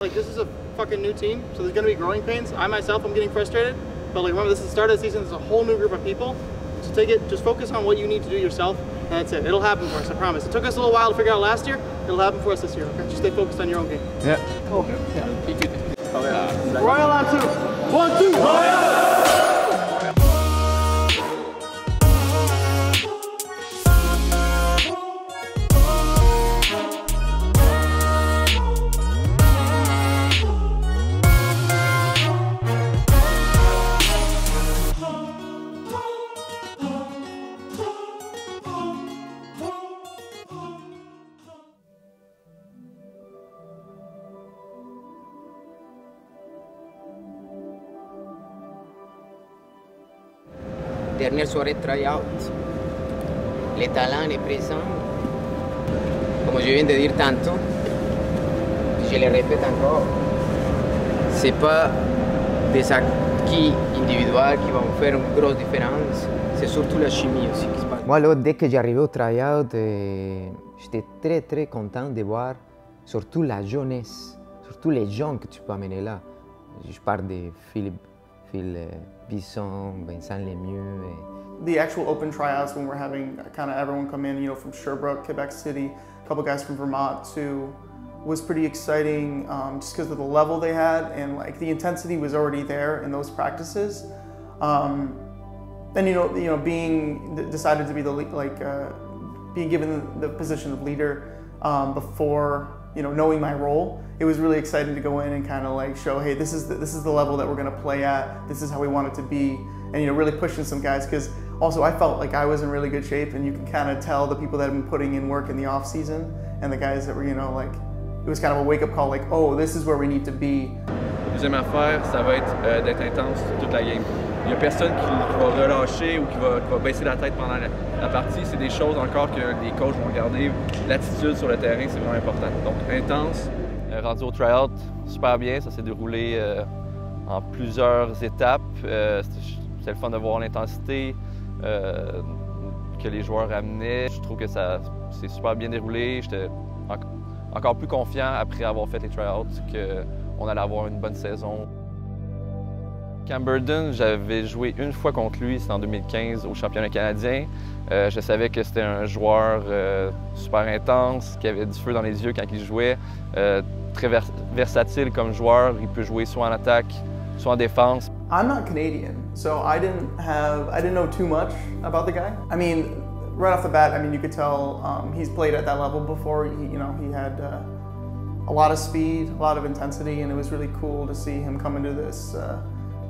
Like, this is a fucking new team, so there's gonna be growing pains. I myself am getting frustrated, but like, remember, this is the start of the season. There's a whole new group of people. So take it, just focus on what you need to do yourself, and that's it. It'll happen for us, I promise. It took us a little while to figure out last year. It'll happen for us this year, okay? Just stay focused on your own game. Yeah. Cool. Yeah. Royal on 2. 1, 2, Royal! Dernière soirée de try-out. Le talent est présent. Comme je viens de dire tantôt, je le répète encore, c'est pas des acquis individuels qui vont faire une grosse différence, c'est surtout la chimie aussi qui se passe. Moi, là, dès que j'arrivais au try-out, j'étais très content de voir surtout la jeunesse, surtout les jeunes que tu peux amener là. Je parle de Phil Bisson, Vincent Lemieux. The actual open tryouts, when we're having kind of everyone come in, you know, from Sherbrooke, Quebec City, a couple guys from Vermont too, was pretty exciting just because of the level they had, and like the intensity was already there in those practices. And you know, being decided to be the being given the position of leader before, you know, knowing my role, it was really exciting to go in and kind of like show, hey, this is the level that we're going to play at. This is how we want it to be, and you know, really pushing some guys, because also I felt like I was in really good shape, and you can kind of tell the people that have been putting in work in the off season and the guys that were, you know, like, it was kind of a wake up call, like, oh, this is where we need to be. La deuxième affaire, ça va être d'être intense toute la game. Il n'y a personne qui va relâcher ou qui va baisser la tête pendant la partie. C'est des choses encore que les coachs vont regarder. L'attitude sur le terrain, c'est vraiment important. Donc intense. Rendu au tryout, super bien. Ça s'est déroulé en plusieurs étapes. C'était le fun de voir l'intensité que les joueurs amenaient. Je trouve que ça s'est super bien déroulé. J'étais encore plus confiant après avoir fait les tryouts qu'on allait avoir une bonne saison. Camberden, j'avais joué une fois contre lui, c'était en 2015 au championnat canadien. Je savais que c'était un joueur super intense, qui avait du feu dans les yeux quand il jouait, très versatile comme joueur. Il peut jouer soit en attaque, soit en défense. I'm not Canadian, so I didn't know too much about the guy. I mean, right off the bat, I mean, you could tell he's played at that level before. He had a lot of speed, a lot of intensity, and it was really cool to see him come into this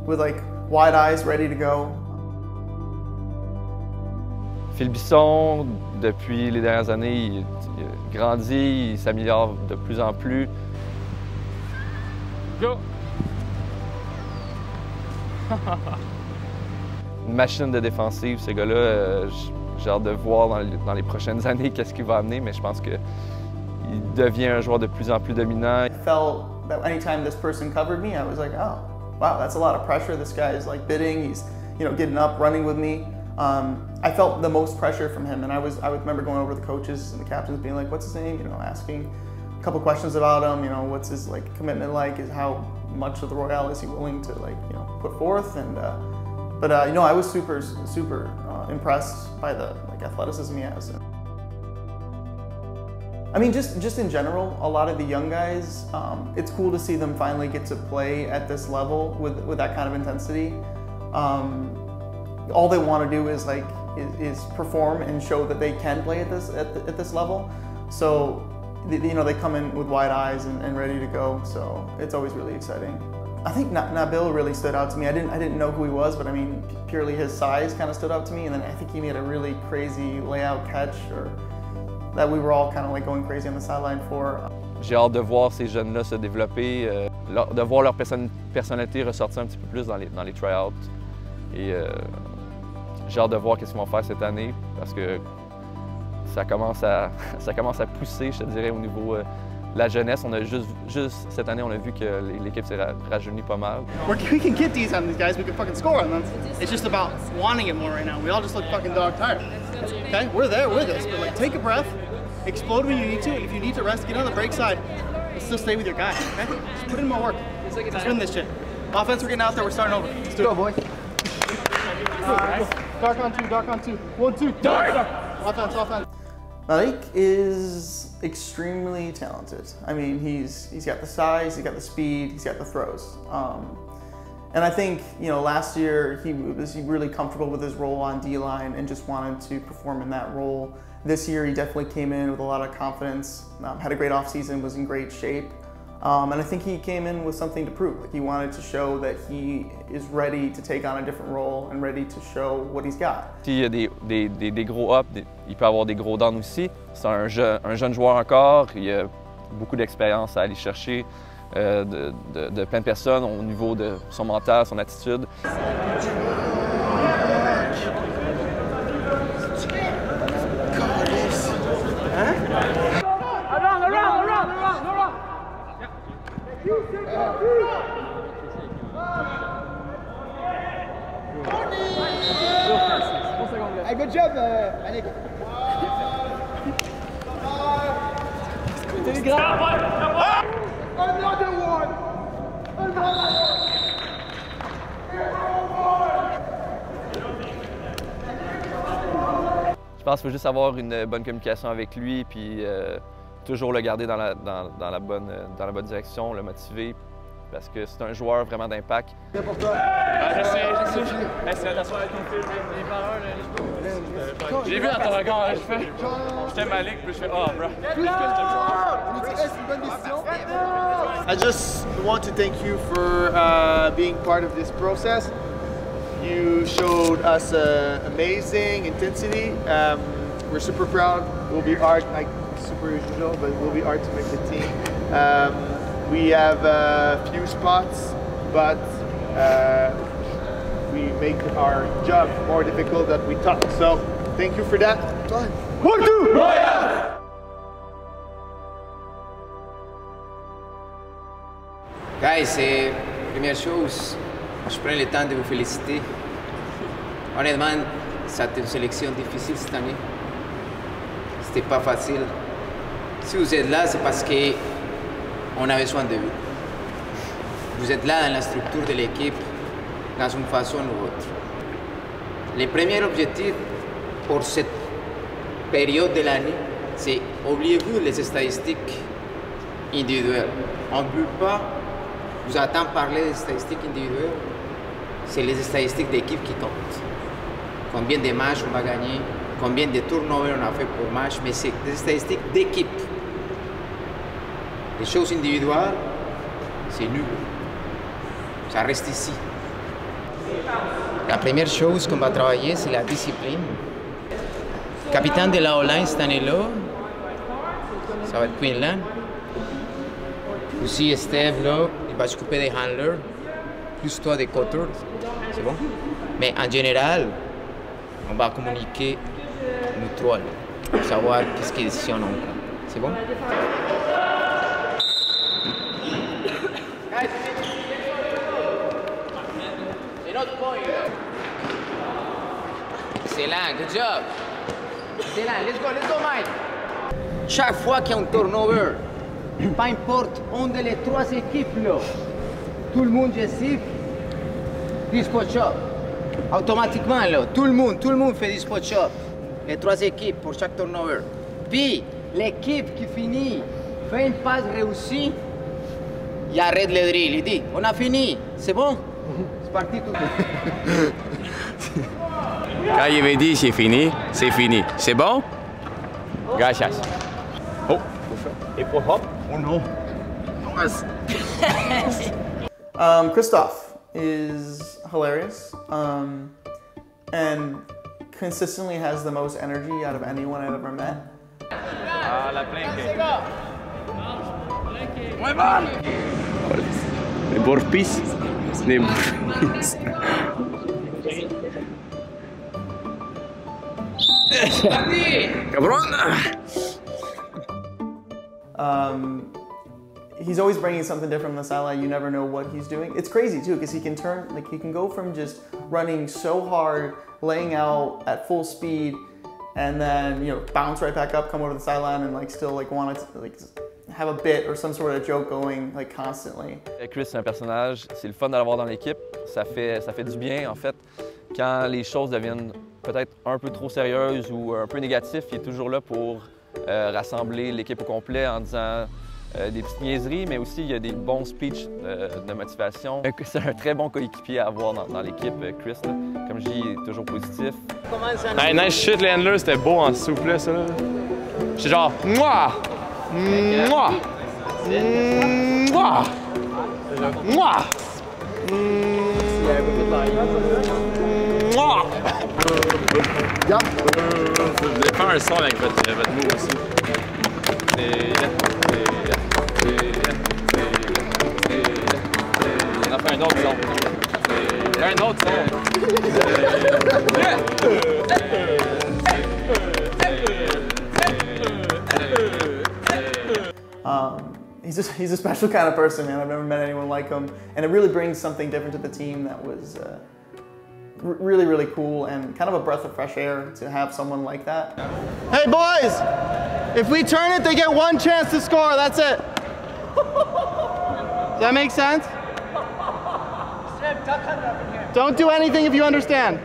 with like wide eyes, ready to go. Phil Bisson, depuis les dernières années, il grandit, il s'améliore de plus en plus. Go! Une machine de défensive, ce gars-là, j'ai hâte de voir dans les prochaines années qu'est-ce qu'il va amener, mais je pense qu'il devient un joueur de plus en plus dominant. I felt that anytime this person covered me, I was like, oh, wow, that's a lot of pressure. This guy is like bidding, he's, you know, getting up, running with me. I felt the most pressure from him, and I would remember going over to the coaches and the captains being like, what's his name? You know, asking a couple questions about him, you know, what's his like commitment like, is how much of the Royale is he willing to like, you know, put forth, and but you know, I was super impressed by the like athleticism he has. I mean, just in general, a lot of the young guys, it's cool to see them finally get to play at this level with that kind of intensity. All they want to do is like is perform and show that they can play at this level. So, you know, they come in with wide eyes and ready to go. So it's always really exciting. I think Nabil really stood out to me. I didn't know who he was, but I mean, purely his size kind of stood out to me. And then I think he made a really crazy layout catch, or that we were all kind of like going crazy on the sideline for. J'ai hâte de voir ces jeunes-là se développer, de voir leur personnalité ressortir un petit peu plus dans les tryouts. Et j'ai hâte de voir qu'est-ce qu'ils vont faire cette année, parce que ça commence à pousser, je te dirais, au niveau de la jeunesse. On a juste cette année, on a vu que l'équipe s'est rajeunie pas mal. We can get these on these guys, we can fucking score on them. It's just about wanting it more right now. We all just look fucking dog tired. Okay, we're there with this, but like take a breath, explode when you need to, and if you need to rest, get on the brake side. It's just stay with your guy, okay? Just put in more work. Let's win this shit. Offense, we're getting out there, we're starting over. Let's do it. Go, boys. Dark on two, dark on two. 1, 2, dark! Offense, offense. Malik is extremely talented. I mean, he's got the size, he's got the speed, he's got the throws. And I think, you know, last year he was really comfortable with his role on D-line and just wanted to perform in that role. This year he definitely came in with a lot of confidence, had a great offseason, was in great shape. And I think he came in with something to prove. Like, he wanted to show that he is ready to take on a different role and ready to show what he's got. S'il y a des gros ups, il peut avoir des gros downs aussi. C'est un jeune joueur encore, il a beaucoup d'expérience à aller chercher de plein de personnes au niveau de son mental, son attitude. Hey, good job, Annick. Another one! Je pense qu'il faut juste avoir une bonne communication avec lui, puis toujours le garder dans la bonne direction, le motiver, parce que c'est un joueur vraiment d'impact. C'est pour toi. Je sais. C'est attention avec ton film. J'ai vu dans ton regard, je fais. J'étais Malik, puis je fais, oh, bro. I just want to thank you for being part of this process. You showed us amazing intensity. We're super proud. We'll be hard, like super usual, but we'll be hard to make the team. We have a few spots, but we make our job more difficult than we thought. So thank you for that. 1, 2, Royal! Guys, première chose, je prends le temps de vous féliciter. Honnêtement, c'était une sélection difficile cette année. C'était pas facile. Si vous êtes là, c'est parce qu'on a besoin de vous. Vous êtes là dans la structure de l'équipe, dans une façon ou autre. Le premier objectif pour cette période de l'année, c'est oubliez-vous les statistiques individuelles. On ne peut pas vous entendre parler des statistiques individuelles, c'est les statistiques d'équipe qui comptent. Combien de matchs on va gagner, combien de turnovers on a fait pour match, mais c'est des statistiques d'équipe. Les choses individuelles, c'est nul. Ça reste ici. La première chose qu'on va travailler, c'est la discipline. Le capitaine de la O-line cette année-là, ça va être Quinlan. Aussi, Steve, là, il va s'occuper des handlers, plus toi des cutters. C'est bon? Mais en général, on va communiquer nous trois, là, pour savoir qu'est-ce qui est décision on prend. C'est bon? Excellent, good job. Excellent, let's go, Mike. Chaque fois qu'il y a un turnover, peu importe, on de les trois équipes là, tout le monde gesticle, du spot shot. Automatiquement là, tout le monde fait du spot shot. Les trois équipes pour chaque turnover. Puis l'équipe qui finit fait une passe réussie, il arrête le drill, il dit on a fini, c'est bon, c'est parti tout. Quand il me dit c'est fini, c'est fini. C'est bon? Gracias. Oh, et pour hop? Oh non. Christoph is hilarious and consistently has the most energy out of anyone I've ever met. Ah, la planque. Muy mal. Les burpees. Les burpees. Cabrón. He's always bringing something different on the sideline. You never know what he's doing. It's crazy too, because he can turn, like he can go from just running so hard, laying out at full speed, and then bounce right back up, come over to the sideline, and like still like want to like have a bit or some sort of joke going like constantly. Chris, c'est un personnage, c'est le fun de l'avoir dans l'équipe. Ça fait du bien, en fait. Quand les choses deviennent peut-être un peu trop sérieuses ou un peu négatives, il est toujours là pour rassembler l'équipe au complet en disant des petites niaiseries, mais aussi il y a des bons speeches de motivation. C'est un très bon coéquipier à avoir dans l'équipe, Chris. Là. Comme je dis, il est toujours positif. Hey, nice shit, les handlers, c'était beau en souple, ça. J'étais genre, moi! Moi! Moi! Moi! Moi! Vous voulez faire un son avec votre mot aussi. On a fait un autre son. Un autre son. He's a special kind of person, man. I've never met anyone like him, and it really brings something different to the team that was really, really cool and kind of a breath of fresh air to have someone like that. Hey boys, if we turn it, they get one chance to score, that's it. Does that make sense? Don't do anything if you understand.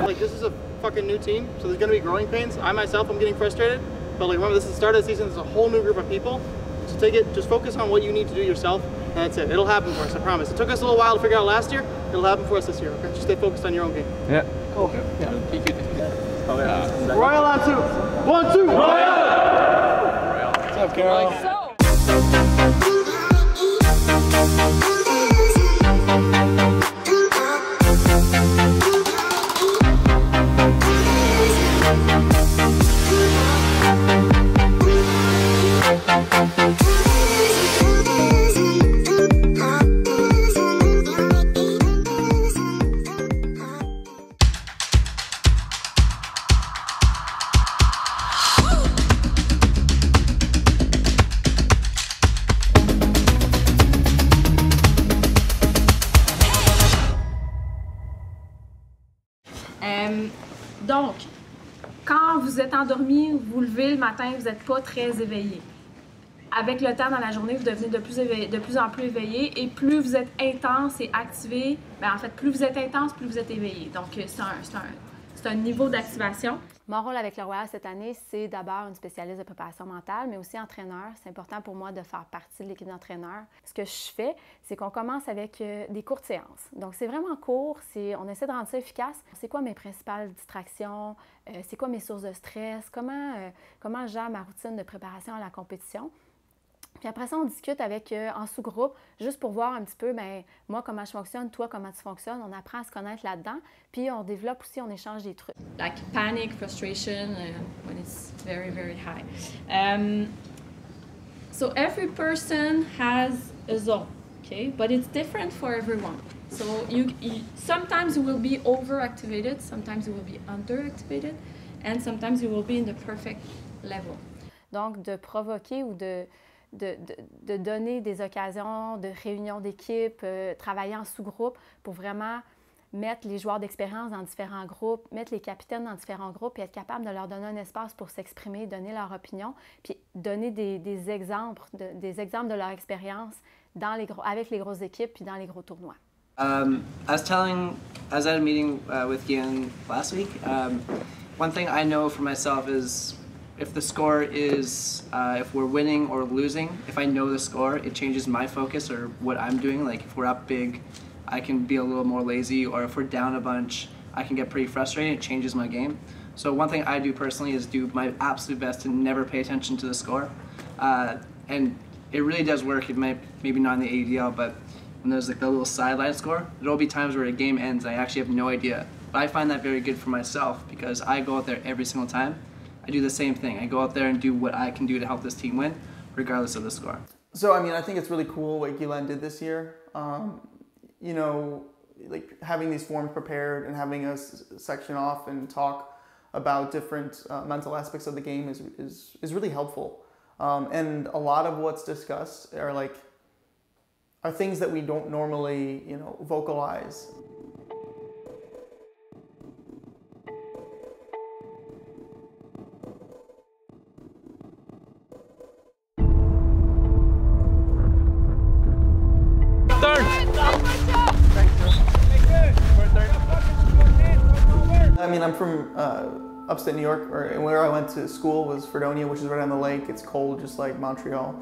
Like, this is a fucking new team, so there's gonna be growing pains. I myself, I'm getting frustrated, but like, remember, this is the start of the season, it's a whole new group of people. So take it, just focus on what you need to do yourself, and that's it. It'll happen for us, I promise. It took us a little while to figure out last year, it'll happen for us this year, okay? Just stay focused on your own game. Yeah. Cool. Yeah. Royal on 2. 1, 2, Royal! What's up, Carol? Donc, quand vous êtes endormi, vous vous levez le matin, vous n'êtes pas très éveillé. Avec le temps dans la journée, vous devenez de plus en plus éveillé, et plus vous êtes intense et activé, bien, en fait, plus vous êtes intense, plus vous êtes éveillé. Donc, c'est un niveau d'activation. Mon rôle avec le Royal cette année, c'est d'abord une spécialiste de préparation mentale, mais aussi entraîneur. C'est important pour moi de faire partie de l'équipe d'entraîneurs. Ce que je fais, c'est qu'on commence avec des courtes séances. Donc, c'est vraiment court, on essaie de rendre ça efficace. C'est quoi mes principales distractions? C'est quoi mes sources de stress? Comment je gère ma routine de préparation à la compétition? Puis après ça, on discute en sous-groupe, juste pour voir un petit peu, bien, moi, comment je fonctionne, toi, comment tu fonctionnes. On apprend à se connaître là-dedans. Puis on développe aussi, on échange des trucs. Like panic, frustration, when it's very, very high. So every person has a zone, okay? But it's different for everyone. So sometimes you will be overactivated, sometimes you will be underactivated, and sometimes you will be in the perfect level. Donc, de provoquer ou de donner des occasions de réunion d'équipe, travailler en sous-groupe pour vraiment mettre les joueurs d'expérience dans différents groupes, mettre les capitaines dans différents groupes et être capable de leur donner un espace pour s'exprimer, donner leur opinion, puis donner des exemples de leur expérience avec les grosses équipes puis dans les gros tournois. I was at a meeting with Ian last week. One thing I know for myself is if the score is, if we're winning or losing, if I know the score, it changes my focus or what I'm doing. Like if we're up big, I can be a little more lazy, or if we're down a bunch, I can get pretty frustrated. It changes my game. So one thing I do personally is do my absolute best to never pay attention to the score. And it really does work. It maybe not in the ADL, but when there's like the little sideline score, there'll be times where a game ends, I actually have no idea. But I find that very good for myself because I go out there every single time. I do the same thing. I go out there and do what I can do to help this team win, regardless of the score. So, I mean, I think it's really cool what Guylaine did this year. You know, like having these forms prepared and having us section off and talk about different mental aspects of the game is really helpful. And a lot of what's discussed are things that we don't normally, you know, vocalize. I mean, I'm from upstate New York, and where I went to school was Fredonia, which is right on the lake. It's cold, just like Montreal,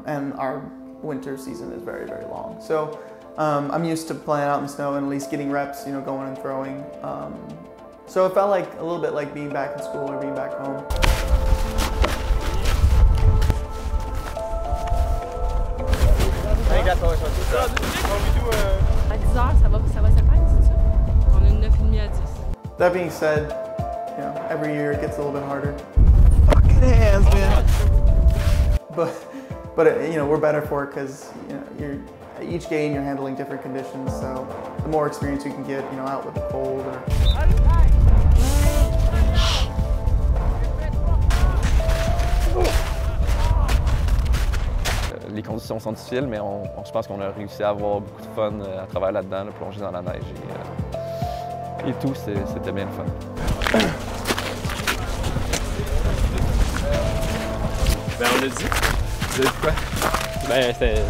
and our winter season is very, very long. So I'm used to playing out in the snow and at least getting reps, you know, going and throwing. So it felt like a little bit like being back in school or being back home. À 10 heures, ça va se faire, c'est ça? On a une 9h30 à 10. That being said, you know, every year it gets a little bit harder. Fucking hands, man. But you know, we're better for it because you know, each game you're handling different conditions. So the more experience you can get, you know, out with the cold or. Les conditions sont difficiles, mais je pense qu'on a réussi à avoir beaucoup de fun à travers là-dedans, plonger dans la neige et tout, c'était bien le fun. Ben on l'a dit. Vous avez dit quoi? Ben c'était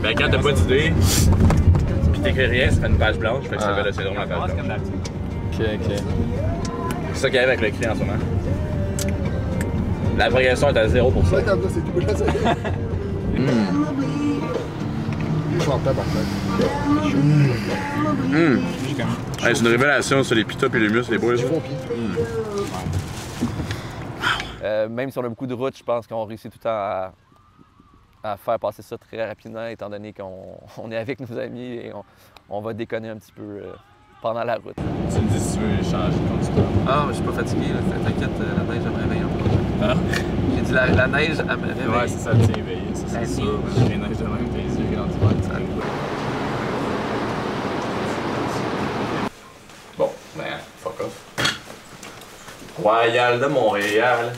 ben quand t'as pas d'idée, pis t'écris rien, ça fait une page blanche, fait que ça fait le syndrome de la page blanche. Ok. C'est ça qui arrive avec le cri en ce moment. La progression est à 0%. C'est une révélation sur les pita et les muscles, les boys. Même si on a beaucoup de routes, je pense qu'on réussit tout le temps à faire passer ça très rapidement, étant donné qu'on est avec nos amis et on va déconner un petit peu pendant la route. Tu me dis si tu veux changer de conducteur. Ah, mais je suis pas fatigué, t'inquiète, la neige, elle me réveille un peu. Hein? J'ai dit la neige, elle me réveille. Ouais, c'est ça, t'es éveillé, c'est sûr. Les neiges de même, t'es yeux dans l'hiver, tu sais. Bon, ben, fuck off. Royal de Montréal.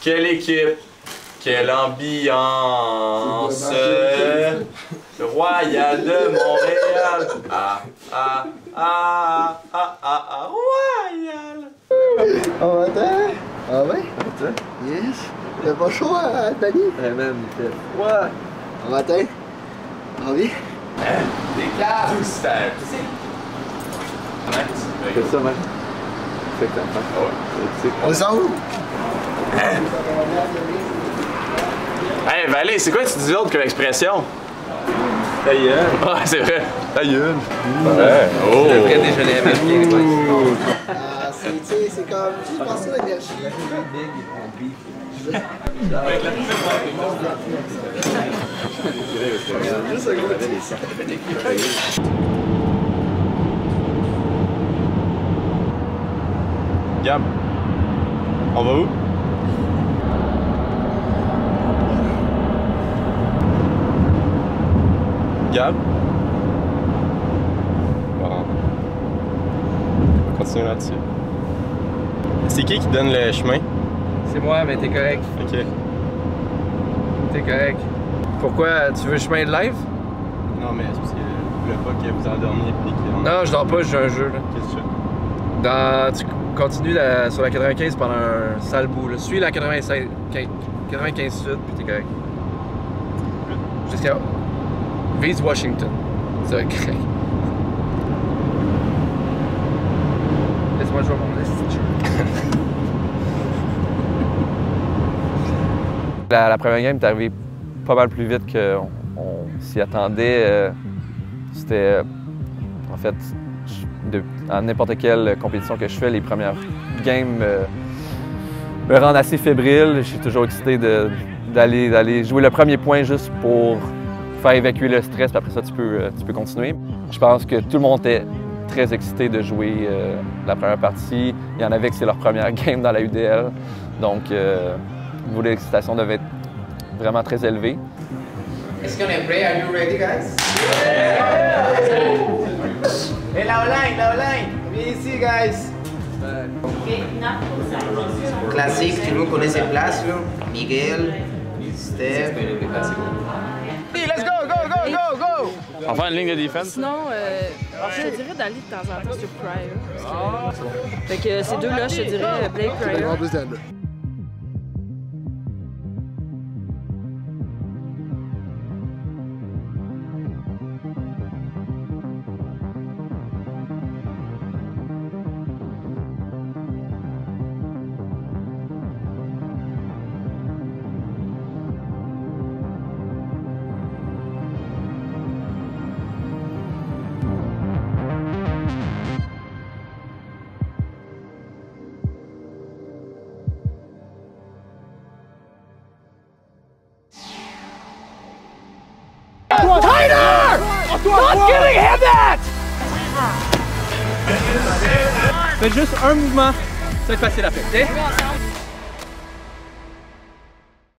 Quelle équipe! Quelle ambiance! Le Royal de Montréal! Royal! Oh, attends! Ah ouais? Attends. Yes! T'as pas chaud à Dani? Ouais, même, il fait froid! Ah, attends! Envie? Des cartes! Tout style! C'est ça, man. C'est que t'as On s'en où? Hey, Valé, c'est quoi que tu dis l'autre comme expression? Ta gueule! Ah, c'est vrai! Ta gueule! Ouais! Oh! Le vrai déjeuner américain, Ah, c'est comme. J'ai pensé à l'énergie. Juste un gros petit. Gab, on va où? Gab? Bon. On va continuer là-dessus. C'est qui donne le chemin? C'est moi, mais t'es correct. Ok. T'es correct. Pourquoi? Tu veux le chemin de live? Non, mais c'est parce que je voulais pas que vous endormiez et que... Non, je dors pas, je joue un jeu. Qu'est-ce que tu fais? Tu continues sur la 95 pendant un sale bout. Là. Suis la 95 sud, puis t'es correct. Jusqu'à... Vise Washington. C'est correct. Laisse-moi jouer à mon liste. La première game est arrivée pas mal plus vite qu'on s'y attendait. C'était... en fait... à n'importe quelle compétition que je fais, les premières games me rendent assez fébrile. Je suis toujours excité d'aller jouer le premier point juste pour faire évacuer le stress, puis après ça, tu peux continuer. Je pense que tout le monde était très excité de jouer la première partie. Il y en avait que c'est leur première game dans la UDL. Donc, le niveau de l'excitation devait être vraiment très élevé. Est-ce qu'on est prêt? Are you ready, guys? Yeah! Hey, la online! Viens ici, guys! Classique, tout le monde connaît ses places, là. Miguel, Steph. Let's go! On va faire une ligne de défense? Sinon, je te dirais d'aller de temps en temps sur Pryor. Fait que ces deux-là, je te dirais Blake Pryor. Stop giving him that! Faites juste un mouvement, ça va être facile après, ok?